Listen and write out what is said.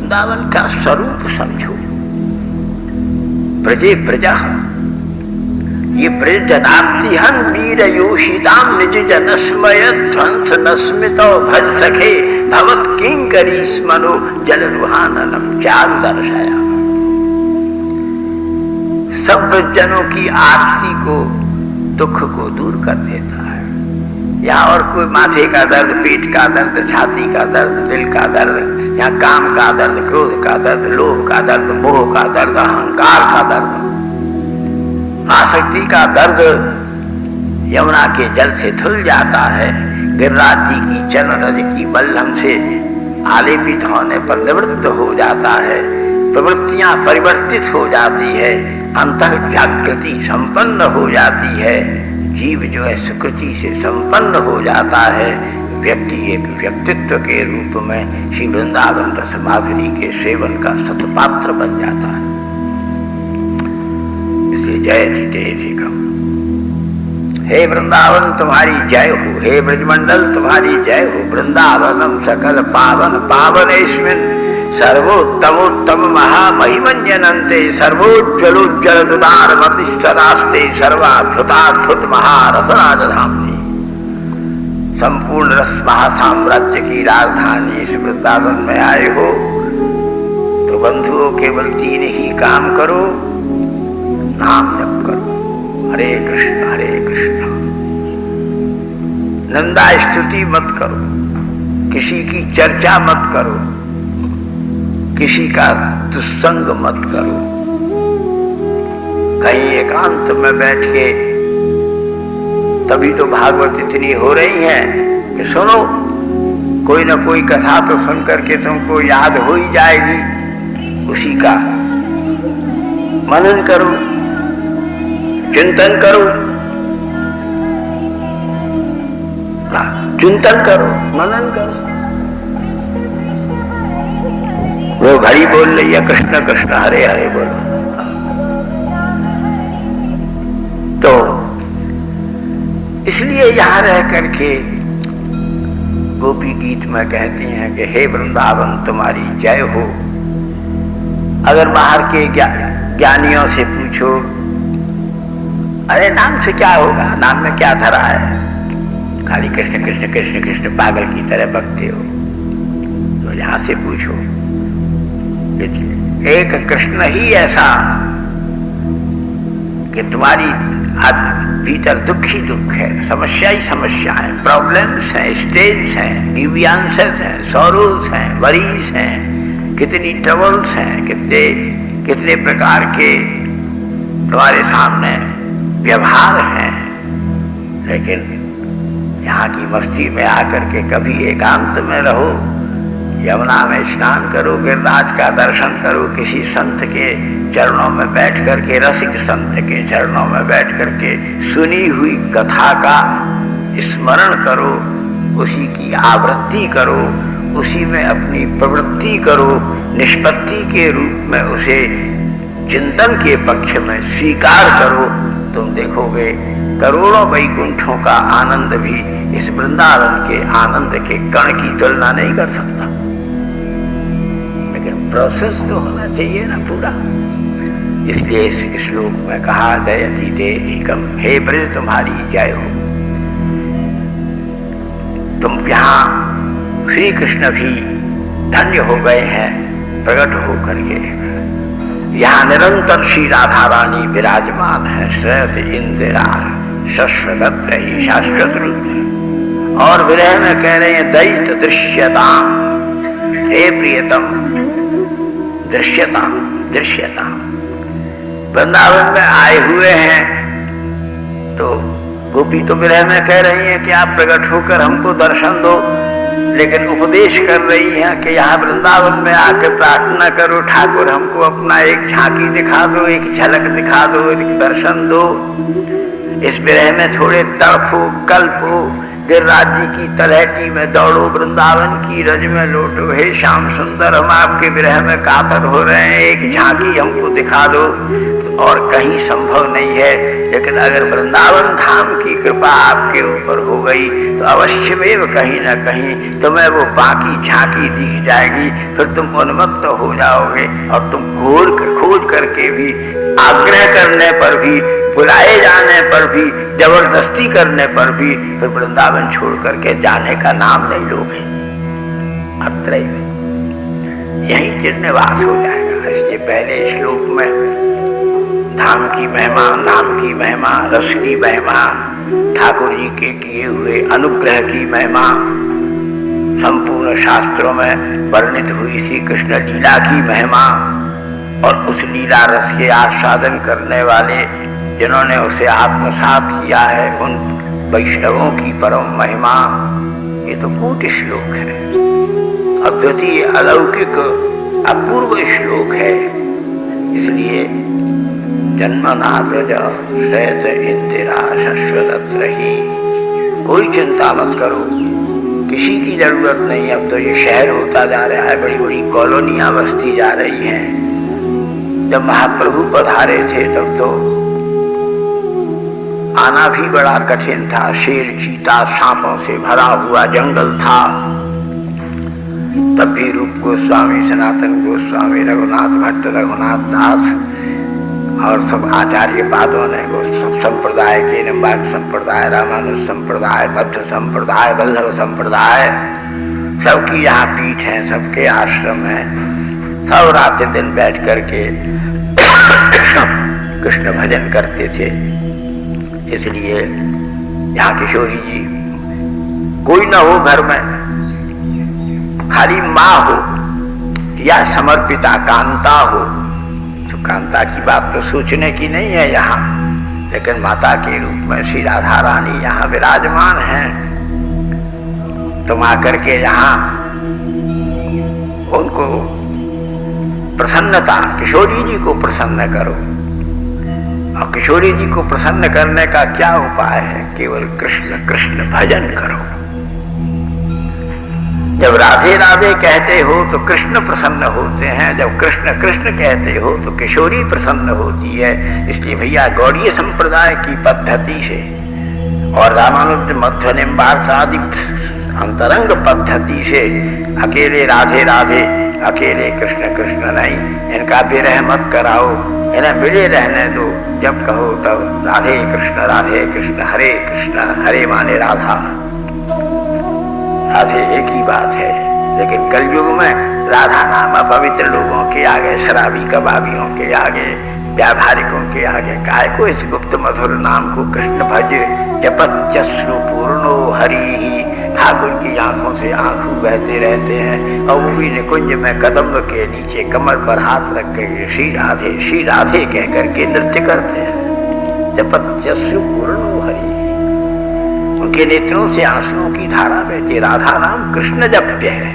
वृंदावन का स्वरूप समझो। ब्रजे ब्रजा, ये ब्रज जनार्तिहन वीर योषिताम निज जनस्मय ध्वंस नस्मितो भज सखे भवत किंकरी स्मनो जल रुहाननम चारु दर्शया। सब जनों की आरती को, दुख को दूर कर देता है। यहाँ और कोई माथे का दर्द, पेट का दर्द, छाती का दर्द, दिल का दर्द, यहाँ काम का दर्द, क्रोध का दर्द, लोभ का दर्द, मोह का दर्द, अहंकार का दर्द, आसक्ति का दर्द यमुना के जल से धुल जाता है। गिरिराज जी की चरण रज की बल्लम से आलेपित होने पर निवृत्त हो जाता है। प्रवृत्तियां परिवर्तित हो जाती है, अंतः जागृति संपन्न हो जाती है। जीव जो है सुकृति से संपन्न हो जाता है। व्यक्ति एक व्यक्तित्व के रूप में श्री वृंदावन रस माधुरी के सेवन का सतपात्र बन जाता है। इसलिए जयति तेजी कम। हे वृंदावन तुम्हारी जय हो, हे ब्रजमंडल तुम्हारी जय हो। वृंदावनम सकल पावन पावनेस्मिन् सर्वोत्तमोत्तम महामहिमन्यनन्ते सर्वोज्ज्वलोज्ज्वल दुदार मतिष्ठदास्ते सर्वाद्भुताद्भुत महारसराजधाम्नि। संपूर्ण रस महासाम्राज्य की राजधानी इस वृंदावन में आए हो तो बंधुओं केवल तीन ही काम करो, नाम जप करो, हरे कृष्ण हरे कृष्ण। निंदा स्तुति मत करो, किसी की चर्चा मत करो, किसी का दुस्संग मत करो। कहीं एकांत में बैठ के, तभी तो भागवत इतनी हो रही है कि सुनो, कोई ना कोई कथा तो सुन करके तुमको याद हो ही जाएगी। उसी का मनन करो, चिंतन करो, चिंतन करो, मनन करो। वो घड़ी बोल रही है कृष्ण कृष्ण हरे हरे बोलो। तो इसलिए यहां रह करके गोपी गीत में कहते हैं कि हे वृंदावन तुम्हारी जय हो। अगर बाहर के ज्ञानियों से पूछो, अरे नाम से क्या होगा, नाम में क्या धरा है, खाली कृष्ण कृष्ण कृष्ण कृष्ण पागल की तरह बकते हो। तो यहां से पूछो, एक कृष्ण ही ऐसा कि तुम्हारी भीतर दुख ही दुख है, समस्या ही समस्या है, प्रॉब्लम्स हैं, स्टेज हैं, ग्रीवियंसेस हैं, सॉरोज हैं, वरीज हैं, कितनी ट्रबल्स हैं, कितने कितने प्रकार के तुम्हारे सामने व्यवहार हैं। लेकिन यहाँ की मस्ती में आकर के कभी एकांत में रहो, यमुना में स्नान करो, गिरिराज का दर्शन करो, किसी संत के चरणों में बैठ करके, रसिक संत के चरणों में बैठ करके सुनी हुई कथा का स्मरण करो, उसी की आवृत्ति करो, उसी में अपनी प्रवृत्ति करो, निष्पत्ति के रूप में उसे चिंतन के पक्ष में स्वीकार करो। तुम देखोगे करोड़ों वैकुंठों का आनंद भी इस वृंदावन के आनंद के कण की तुलना नहीं कर सकता। लेकिन प्रोसेस तो होना चाहिए ना पूरा। इसलिए इस श्लोक में कहा जयति तेजिकम, हे ब्रज तुम्हारी जय हो। तुम यहाँ श्री कृष्ण भी धन्य हो गए हैं प्रकट होकर के। यहाँ निरंतर श्री राधा रानी विराजमान है, श्रेयस इंदिरा शश्वत रही शाश्वत रूप। और विरह में कह रहे हैं दैत दृश्यताम, हे प्रियतम दृश्यताम दृश्यताम। वृंदावन में आए हुए हैं तो गोपी तो विरह में कह रही हैं कि आप प्रकट होकर हमको दर्शन दो, लेकिन उपदेश कर रही हैं कि यहाँ वृंदावन में आकर प्रार्थना करो, ठाकुर हमको अपना एक झांकी दिखा दो, एक झलक दिखा दो, एक दर्शन दो। इस विरह में थोड़े तड़फो कल्पो, गिरिराज जी की तलहटी में दौड़ो, वृंदावन की रज में लौटो। हे श्याम सुंदर, हम आपके विरह में कातर हो रहे हैं, एक झांकी हमको दिखा दो। और कहीं संभव नहीं है, लेकिन अगर वृंदावन धाम की कृपा आपके ऊपर हो हो गई तो अवश्यमेव कहीं न कहीं तुम्हें वो बाकी झांकी दिख जाएगी, फिर तुम उन्मत्त हो जाओगे और तुम खोज करके भी, आग्रह करने पर भी, बुलाए जाने पर भी, जबरदस्ती करने पर भी फिर वृंदावन छोड़ करके जाने का नाम नहीं लोगे। अत्रैव यहीं चिरनिवास हो जाएगा। इसके पहले श्लोक में धाम की महिमा, नाम की महिमा, रस की महिमा, ठाकुर जी के किए हुए अनुग्रह की महिमा संपूर्ण शास्त्रों में वर्णित हुई श्री कृष्ण लीला की महिमा और उस लीला रस के आस्वादन करने वाले जिन्होंने उसे आत्मसात किया है उन वैष्णवों की परम महिमा, ये तो कूट श्लोक है, अद्वितीय अलौकिक अपूर्व श्लोक है। इसलिए जन्मना ब्रज श्रेत इंदिरा शश्वतत्र ही, कोई चिंता मत करो, किसी की जरूरत नहीं। अब तो ये शहर होता जा रहा है, बड़ी बड़ी कॉलोनियां बसती जा रही हैं। जब महाप्रभु पधारे थे तब तो आना भी बड़ा कठिन था, शेर चीता सांपों से भरा हुआ जंगल था। तब भी रूप गोस्वामी, सनातन गोस्वामी, रघुनाथ भट्ट, रघुनाथ दास और सब आचार्य पादों ने सब संप्रदाय के, निम्बार्क संप्रदाय, रामानुज संप्रदाय, मध्य संप्रदाय, वल्लभ संप्रदाय, सबकी यहाँ पीठ है, सबके आश्रम है। सब रात दिन बैठ करके कृष्ण भजन करते थे। इसलिए यहाँ किशोरी जी कोई ना हो घर में, खाली माँ हो या समर्पिता कांता हो, तो कांता की बात तो सोचने की नहीं है यहाँ, लेकिन माता के रूप में श्री राधा रानी यहाँ विराजमान हैं। तुम आकर के यहाँ उनको प्रसन्नता, किशोरी जी को प्रसन्न करो। और किशोरी जी को प्रसन्न करने का क्या उपाय है? केवल कृष्ण कृष्ण भजन करो। जब राधे राधे कहते हो तो कृष्ण प्रसन्न होते हैं, जब कृष्ण कृष्ण कहते हो तो किशोरी प्रसन्न होती है। इसलिए भैया गौड़ीय संप्रदाय की पद्धति से और रामानुज मध्व निम्बार्क आदि अंतरंग पद्धति से अकेले राधे राधे, अकेले कृष्ण कृष्ण नहीं, इनका विरह मत कराओ, इन्हें मिले रहने दो। जब कहो तब राधे कृष्ण हरे कृष्ण, हरे माने राधा, राधे एक ही बात है। लेकिन कलयुग में राधा नाम अपवित्र लोगों के आगे, शराबी कबाबियों के आगे, व्यावहारिकों के आगे काय को इस गुप्त मधुर नाम को कृष्ण भज जपत्यश्रु पूर्णो हरि ही। ठाकुर की आंखों से आंसू बहते रहते हैं और वो भी निकुंज में कदम के नीचे कमर पर हाथ रख के श्री राधे कह करके नृत्य करते हैं। जपत्यश्रु पूर्णो हरि, उनके नेत्रों से आंसुओं की धारा बहती। राधा नाम कृष्ण जप्य है।